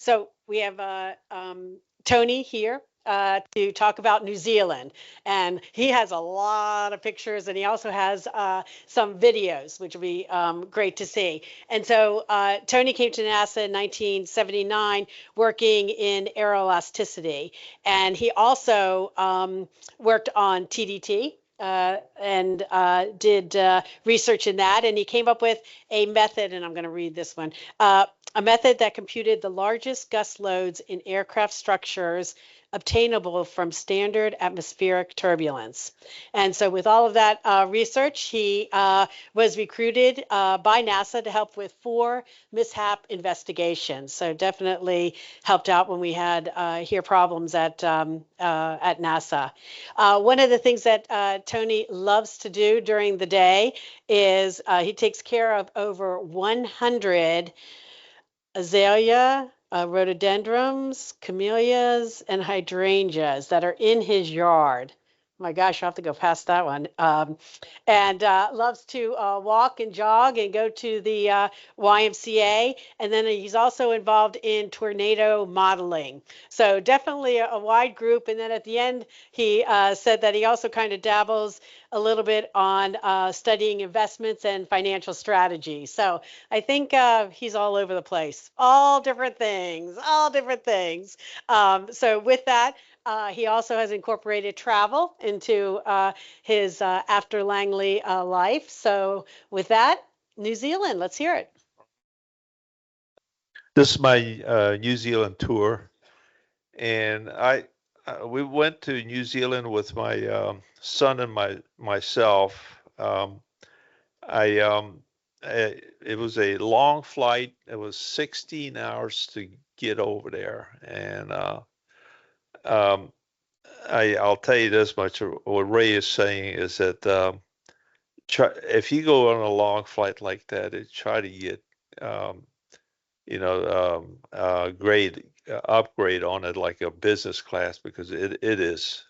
So we have Tony here to talk about New Zealand, and he has a lot of pictures, and he also has some videos, which will be great to see. And so Tony came to NASA in 1979, working in aeroelasticity, and he also worked on TDT. And did research in that, and he came up with a method, and I'm going to read this one. A method that computed the largest gust loads in aircraft structures obtainable from standard atmospheric turbulence. And so, with all of that research, he was recruited by NASA to help with 4 mishap investigations. So, definitely helped out when we had here problems at NASA. One of the things that Tony loves to do during the day is he takes care of over 100 azalea, rhododendrons, camellias, and hydrangeas that are in his yard. My gosh, I'll have to go past that one. And loves to walk and jog and go to the YMCA. And then he's also involved in tornado modeling. So definitely a wide group. And then at the end, he said that he also kind of dabbles a little bit on studying investments and financial strategy. So I think he's all over the place, all different things, all different things. So with that, he also has incorporated travel into his after Langley life. So with that, New Zealand, let's hear it. This is my New Zealand tour, and we went to New Zealand with my son and myself. It was a long flight. It was 16 hours to get over there, and um, I'll tell you this much: what Ray is saying is that if you go on a long flight like that, try to get um, grade upgrade on it like a business class, because it is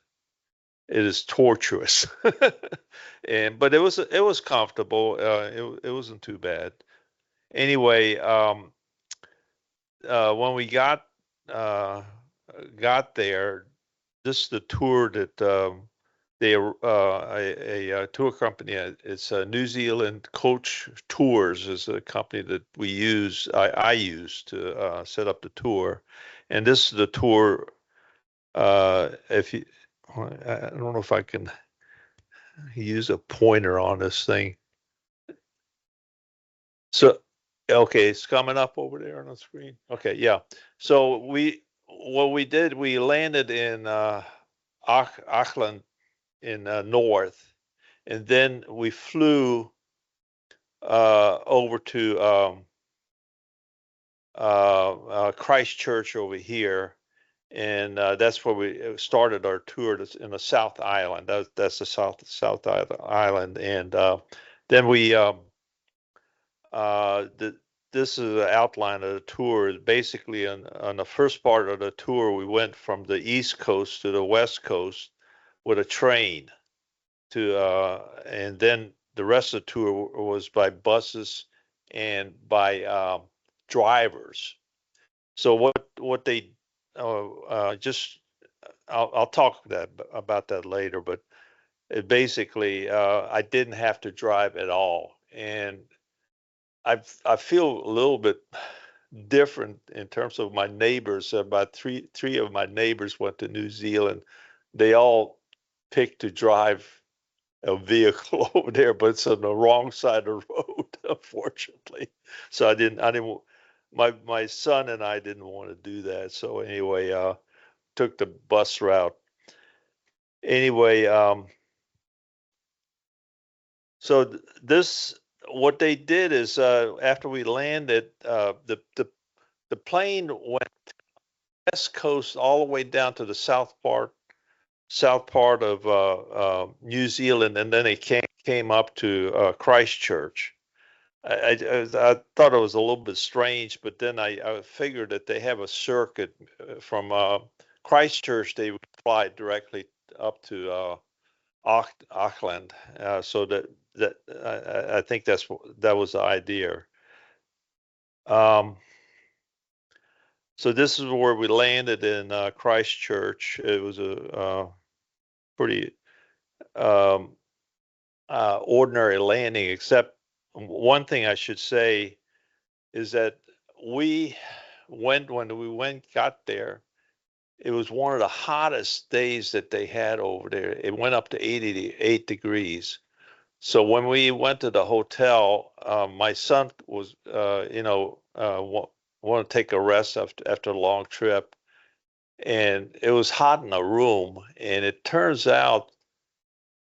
torturous. But it was comfortable. It wasn't too bad. Anyway, when we got there, this is the tour that a tour company. It's New Zealand Coach Tours is a company that I use to set up the tour, and this is the tour. If you, I don't know if I can use a pointer on this thing. So, okay, it's coming up over there on the screen. Okay, yeah. So what we did, we landed in Auckland in north, and then we flew over to Christchurch over here, and that's where we started our tour. That's in the South Island. That's the South Island, and then we this is an outline of the tour. Basically, on the first part of the tour, we went from the East Coast to the West Coast with a train and then the rest of the tour was by buses and by drivers. So what they just I'll talk about that later, but basically I didn't have to drive at all, and I feel a little bit different in terms of my neighbors. About three of my neighbors went to New Zealand. They all picked to drive a vehicle over there, but it's on the wrong side of the road, unfortunately. So I didn't. My son and I didn't want to do that. So anyway, took the bus route. Anyway, so this what they did is after we landed, the plane went west coast all the way down to the south part of New Zealand, and then it came up to Christchurch. I thought it was a little bit strange, but then I figured that they have a circuit from Christchurch. They would fly directly up to Auckland, so that I think that was the idea. Um, So this is where we landed in Christchurch. It was a pretty um, ordinary landing, except one thing I should say is that we when we got there, it was one of the hottest days that they had over there. It went up to 88 degrees. So when we went to the hotel, my son was, want to take a rest after a long trip, and it was hot in the room. And it turns out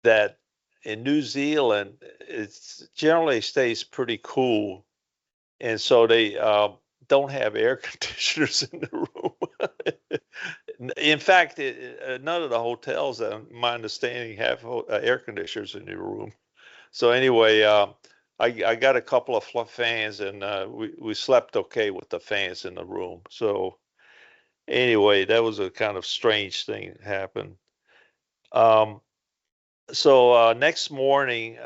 that in New Zealand, it's generally stays pretty cool, and so they don't have air conditioners in the room. In fact, none of the hotels, my understanding, have air conditioners in your room. So anyway, I got a couple of fans, and we slept okay with the fans in the room. So anyway, that was a kind of strange thing that happened. Um, so next morning,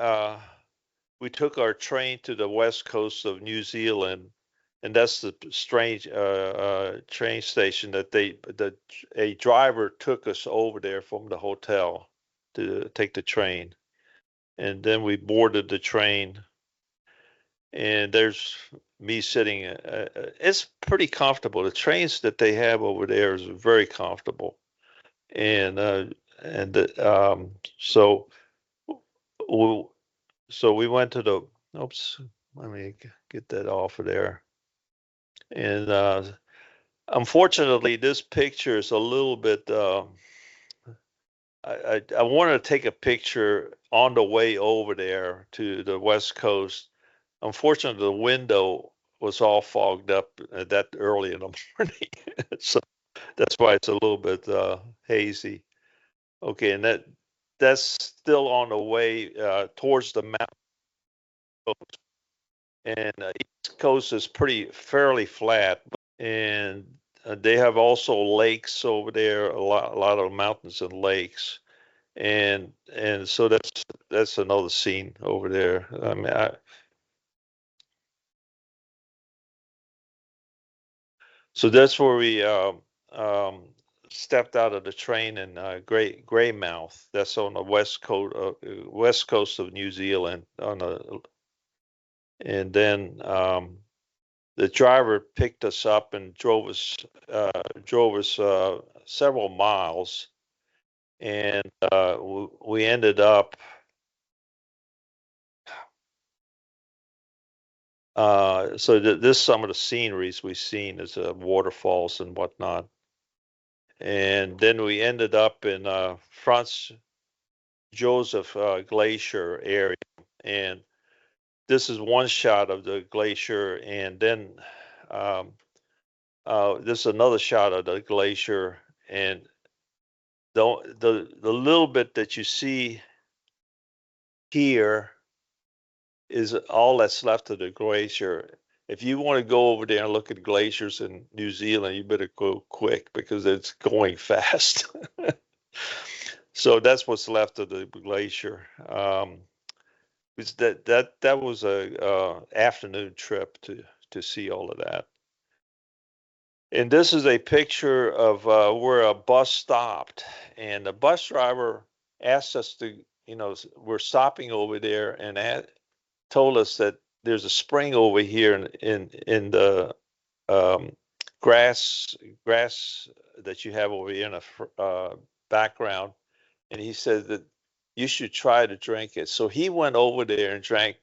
we took our train to the west coast of New Zealand, and that's the strange train station that a driver took us over there from the hotel to take the train, and then we boarded the train, and there's me sitting. It's pretty comfortable. The trains that they have over there is very comfortable, and so we, so we went to the. Oops, let me get that off of there. And unfortunately, this picture is a little bit. I wanted to take a picture on the way over there to the West Coast. Unfortunately, the window was all fogged up that early in the morning, so that's why it's a little bit hazy. Okay, and that's still on the way towards the mountain coast, and East Coast is pretty fairly flat, and they have also lakes over there, a lot of mountains and lakes, and so that's another scene over there. I mean, so that's where we um, stepped out of the train in Greymouth. That's on the west coast of New Zealand. And then the driver picked us up and drove us several miles, and we ended up. This some of the sceneries we've seen is waterfalls and whatnot, and then we ended up in Franz Joseph Glacier area, and this is one shot of the glacier, and then um, this is another shot of the glacier, and the little bit that you see here is all that's left of the glacier. If you want to go over there and look at glaciers in New Zealand, you better go quick because it's going fast. So that's what's left of the glacier. That was a afternoon trip to see all of that. And this is a picture of where a bus stopped, and the bus driver asked us to, we're stopping over there, and told us that there's a spring over here in the um, grass grass that you have over here in the background, and he said that you should try to drink it. So he went over there and drank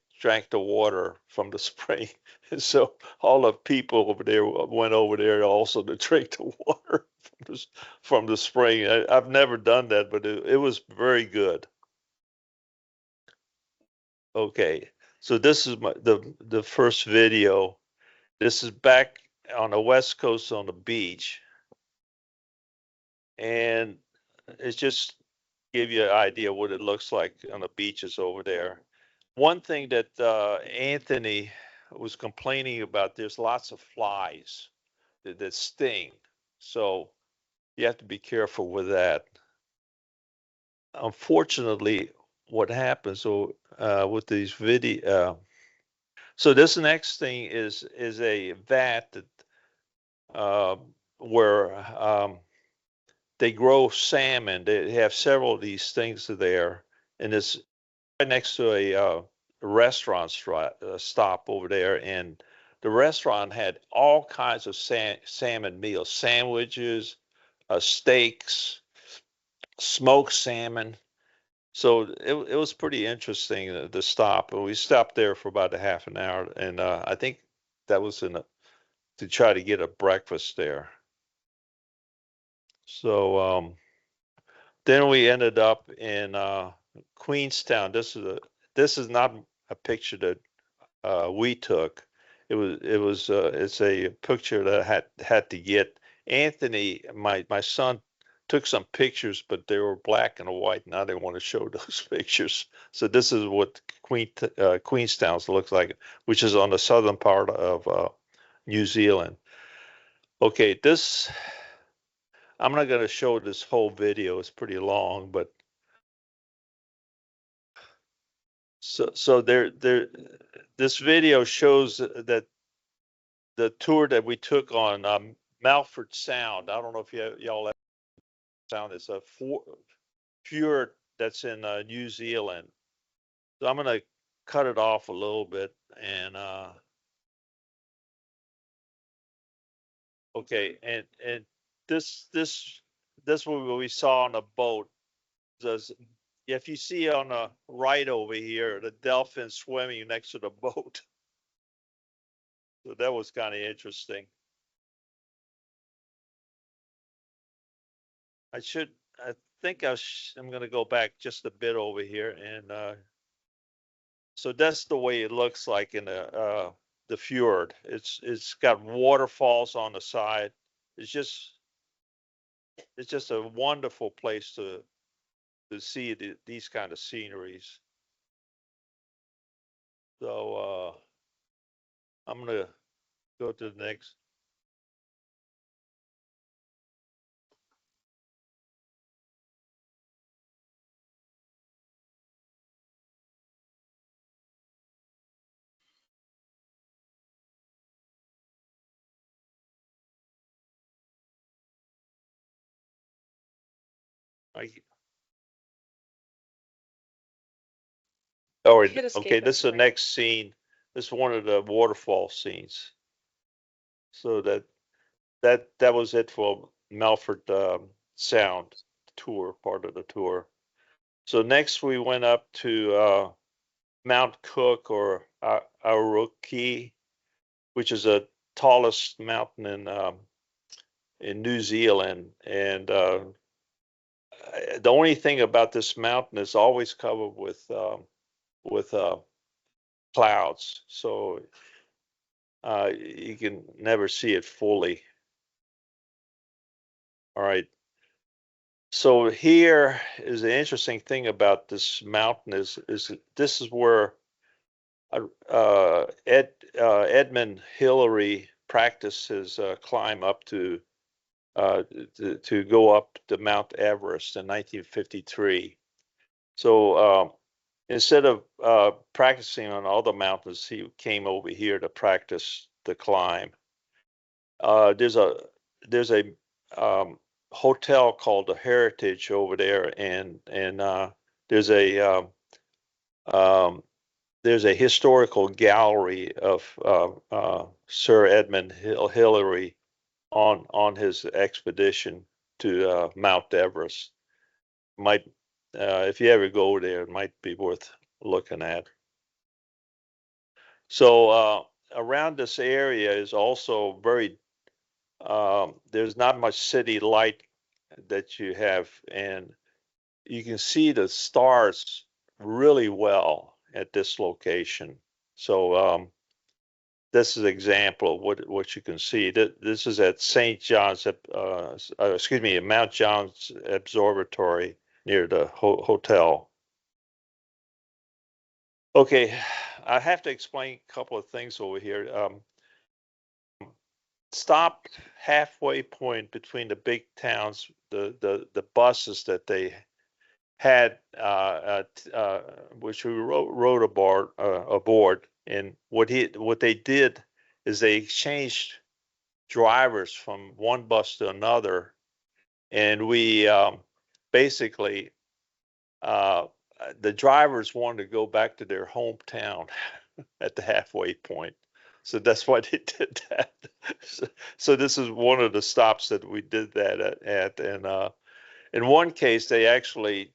the water from the spring. And so all the people over there went over there also to drink the water from the spring. I've never done that, but it was very good. Okay, so this is the first video. This is back on the West Coast on the beach, and it's just give you an idea what it looks like on the beaches over there. One thing that Anthony was complaining about, there's lots of flies that sting, so you have to be careful with that. Unfortunately, what happens with these video, so this next thing is a vat uh, where they grow salmon. They have several of these things there, and it's right next to a restaurant stop over there. And the restaurant had all kinds of salmon meals, sandwiches, steaks, smoked salmon. So it was pretty interesting to stop. And we stopped there for about a half an hour, and I think that was to try to get a breakfast there. So then we ended up in Queenstown. This is not a picture that we took. It's a picture that I had to get. Anthony, my son, took some pictures, but they were black and white, and I didn't want to show those pictures. So this is what Queenstown looks like, which is on the southern part of New Zealand. Okay, this I'm not going to show this whole video. It's pretty long, but so this video shows that the tour that we took on Malford Sound. I don't know if y'all have sound. It's a fjord that's in New Zealand. So I'm gonna cut it off a little bit and okay, and this this this what we saw on the boat. Does if you see on the right over here, the dolphin swimming next to the boat. So that was kind of interesting. I should, I think I'm going to go back just a bit over here. And so that's the way it looks like in the fjord. It's got waterfalls on the side. It's just, it's just a wonderful place to see these kind of sceneries. So I'm going to go to the next. I, oh, Hit okay. escape This at is the the right. next scene. This is one of the waterfall scenes. So that was it for Melford Sound tour, part of the tour. So next we went up to Mount Cook or Aotearoa, which is the tallest mountain in New Zealand. And the only thing about this mountain is always covered with clouds, so you can never see it fully. All right. So here is the interesting thing about this mountain is this is where Edmund Hillary practiced his climb up to go up to Mount Everest in 1953. So instead of practicing on all the mountains, he came over here to practice the climb. Uh, there's a there's a hotel called the Heritage over there, and there's a um, um, there's a historical gallery of Sir Edmund Hillary on his expedition to Mount Everest. Might if you ever go there, it might be worth looking at. So around this area is also very there's not much city light that you have, and you can see the stars really well at this location. So this is an example of what you can see. This is at St. John's, excuse me, Mount John's Observatory near the hotel. Okay, I have to explain a couple of things over here. Stop halfway point between the big towns, the buses that they had, which we rode aboard, and what they did is they exchanged drivers from one bus to another, and we basically uh, the drivers wanted to go back to their hometown at the halfway point. So that's why they did that. So this is one of the stops that we did that at. And in one case, they actually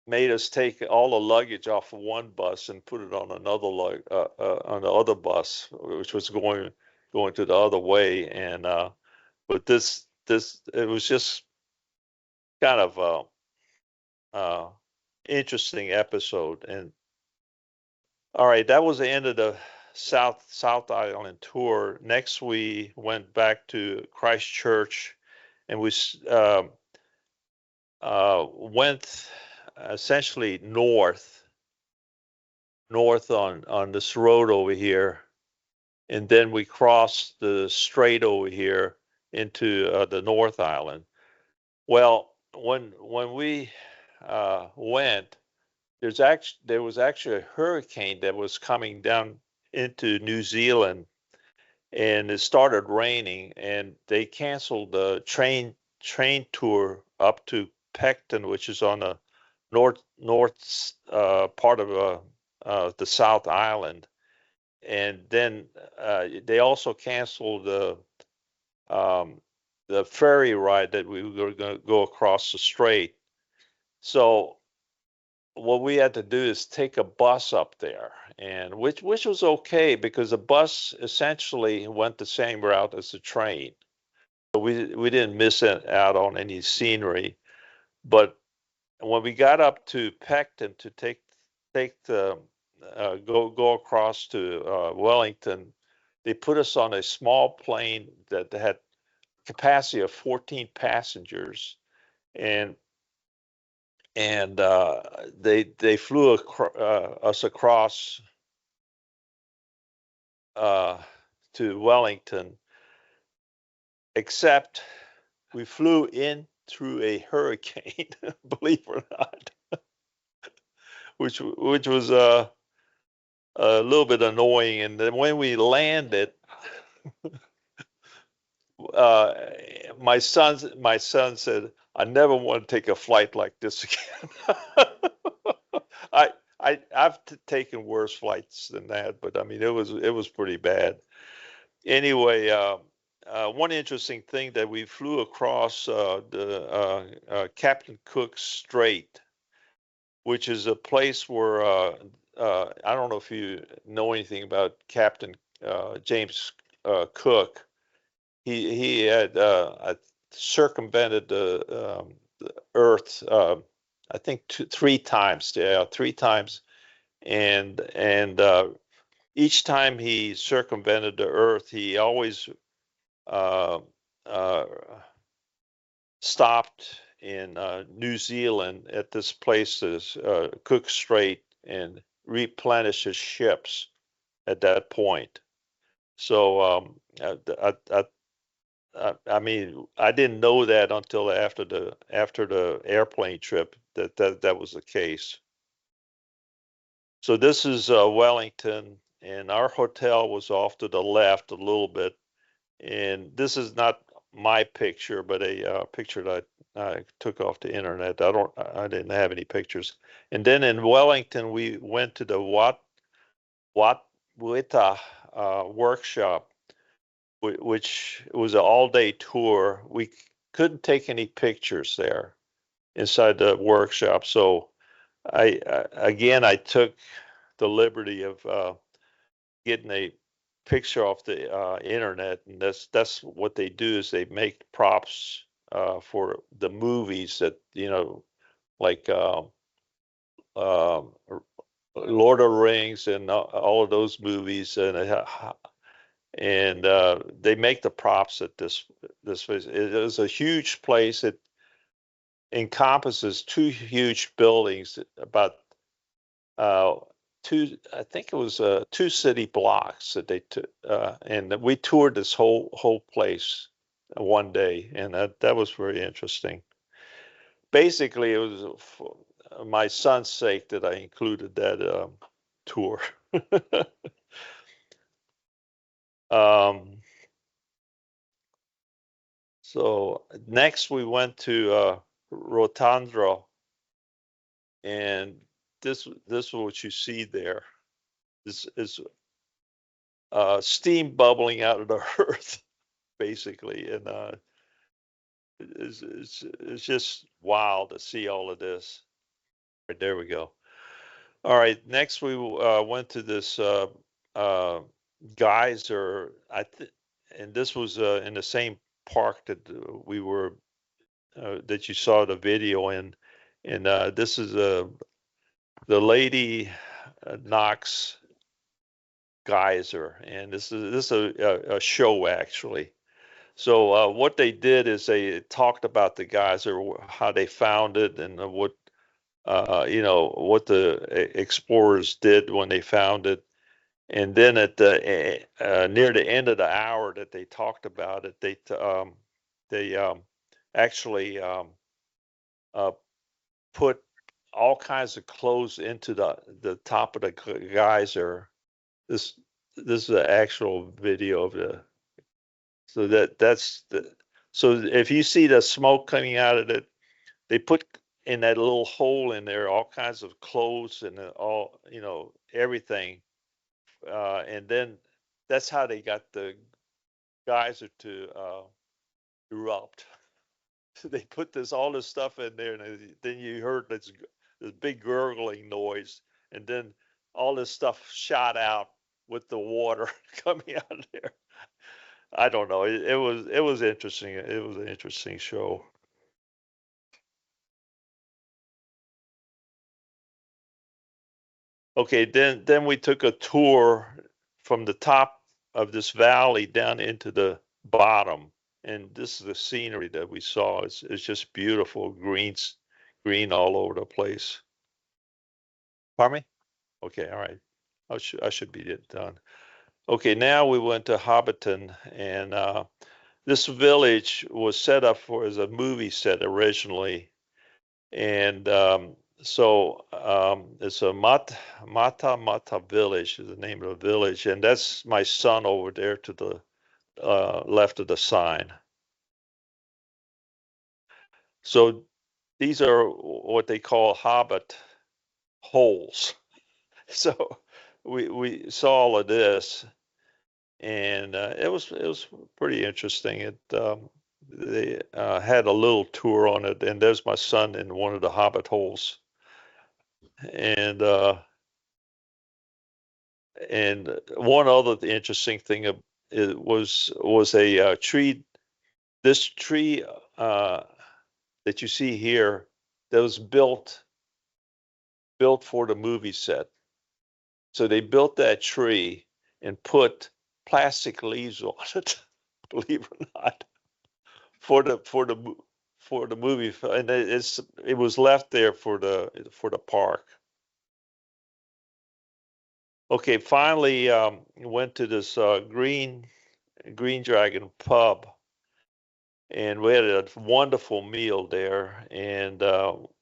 made us take all the luggage off of one bus and put it on another on the other bus, which was going to the other way. And but this it was just kind of uh, interesting episode. And all right, that was the end of the South Island tour. Next, we went back to Christchurch, and we went essentially north on this road over here, and then we crossed the strait over here into the North Island. Well, when we went, there was actually a hurricane that was coming down into New Zealand, and it started raining, and they canceled the train tour up to Pecton, which is on the north part of the South Island. And then they also canceled um, the ferry ride that we were going to go across the strait. So what we had to do is take a bus up there, and which was okay because the bus essentially went the same route as the train. So we didn't miss out on any scenery. But when we got up to Pecton to take the go across to Wellington, they put us on a small plane that had capacity of 14 passengers, and they flew us across uh, to Wellington, except we flew in through a hurricane, believe it or not, which was a little bit annoying. And then when we landed, uh, my son said, "I never want to take a flight like this again." I I've taken worse flights than that, but I mean it was pretty bad. Anyway, one interesting thing that we flew across the Captain Cook Strait, which is a place where I don't know if you know anything about Captain James Cook. He had circumvented the Earth, I think three times. Yeah, three times, and each time he circumvented the Earth, he always uh, uh, stopped in New Zealand at this place, this Cook Strait, and replenished his ships at that point. So I mean, I didn't know that until after the airplane trip that was the case. So this is Wellington, and our hotel was off to the left a little bit. And this is not my picture, but a picture that I took off the internet. I didn't have any pictures. And then in Wellington, we went to the Wat Wita workshop, which was an all-day tour. We couldn't take any pictures there inside the workshop, so again I took the liberty of getting a picture off the internet, and that's what they do is they make props for the movies that like Lord of the Rings and all of those movies, and they make the props at this place. It is a huge place. It encompasses two huge buildings, about uh, I think it was two city blocks that they took, and we toured this whole place one day, and that was very interesting. Basically, it was for my son's sake that I included that tour. um, So next we went to Rotandro, and this is what you see there. This is steam bubbling out of the earth, basically, and it's just wild to see all of this. Right there we go. All right, next we went to this uh, geyser. And this was in the same park that we were that you saw the video in, and this is the Lady Knox geyser, and this is a show actually. So what they did is they talked about the geyser, how they found it, and what what the explorers did when they found it. And then at the near the end of the hour that they talked about it, they actually uh, put all kinds of clothes into the top of the geyser. This this is the actual video of the so that's the so if you see the smoke coming out of it, they put in that little hole in there all kinds of clothes and all everything, and then that's how they got the geyser to erupt. They put this all this stuff in there, and then you heard this big gurgling noise, and then all this stuff shot out with the water coming out of there. I don't know. It was interesting. It was an interesting show. Okay, then we took a tour from the top of this valley down into the bottom, and this is the scenery that we saw. It's just beautiful, green all over the place. Pardon me? Okay, all right. I should be done. Okay, now we went to Hobbiton, and this village was set up for as a movie set originally, and it's a Mata village is the name of the village, and that's my son over there to the left of the sign. So these are what they call hobbit holes. So we saw all of this, and it was pretty interesting. They had a little tour on it, and there's my son in one of the hobbit holes, and one other interesting thing it was a tree. This tree that you see here that was built for the movie set. So they built that tree and put plastic leaves on it, believe it or not, for the movie, and it was left there for the park. Okay, finally went to this Green Dragon pub, and we had a wonderful meal there. And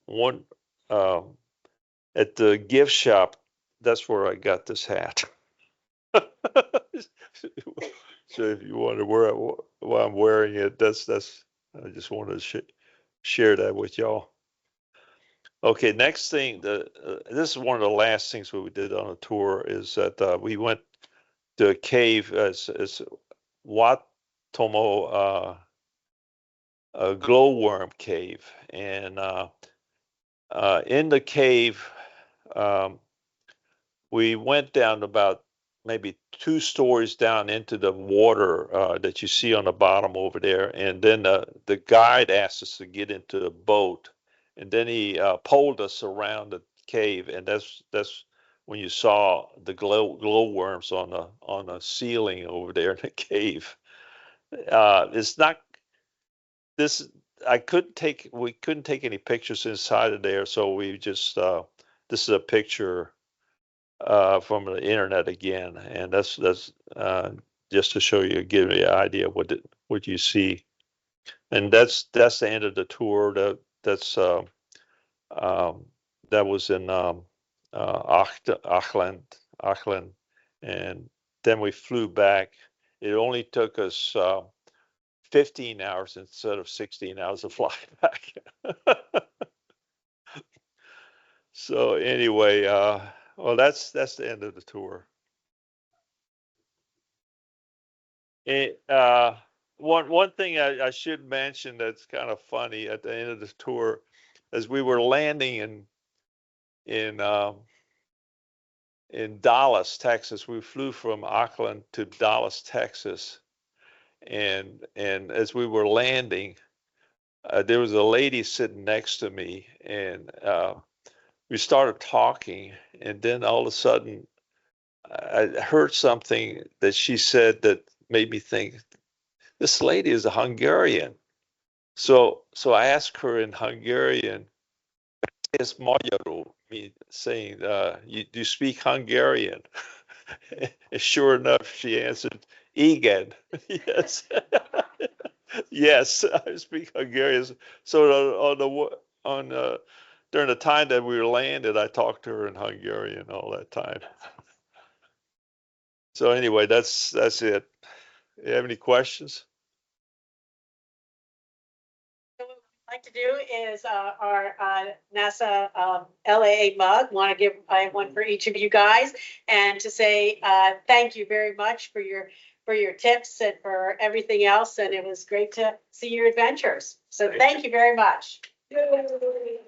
one um, at the gift shop, that's where I got this hat. So if you wonder why I'm wearing it, that's I just wanted to share that with y'all. Okay, next thing, this is one of the last things we did on a tour is that we went to a cave. It's Watomo a glowworm cave, and in the cave, um, we went down about maybe 2 stories down into the water that you see on the bottom over there, and then the guide asked us to get into the boat, and then he poled us around the cave, and that's when you saw the glowworms on the ceiling over there in the cave. It's not this. I couldn't take We couldn't take any pictures inside of there, so we just this is a picture from the internet again, and that's just to show you, give you an idea what you see, and that's the end of the tour. Um, that was in Auckland, and then we flew back. It only took us 15 hours instead of 16 hours of fly back. So anyway, well, that's the end of the tour. It, one thing I should mention that's kind of funny at the end of the tour, as we were landing in um, in Dallas, Texas. We flew from Auckland to Dallas, Texas, and as we were landing, there was a lady sitting next to me, and we started talking, and then all of a sudden, I heard something that she said that made me think this lady is a Hungarian. So I asked her in Hungarian, "Es magyarul," me saying, do you speak Hungarian?" And sure enough, she answered, "Igen." Yes. Yes, I speak Hungarian. So on during the time that we were landed, I talked to her in Hungarian all that time. So anyway, that's it. You have any questions? So what we'd like to do is our NASA LAA mug. Want to give I have one for each of you guys, and to say thank you very much for your tips and for everything else. And it was great to see your adventures. So thank you very much. Yay.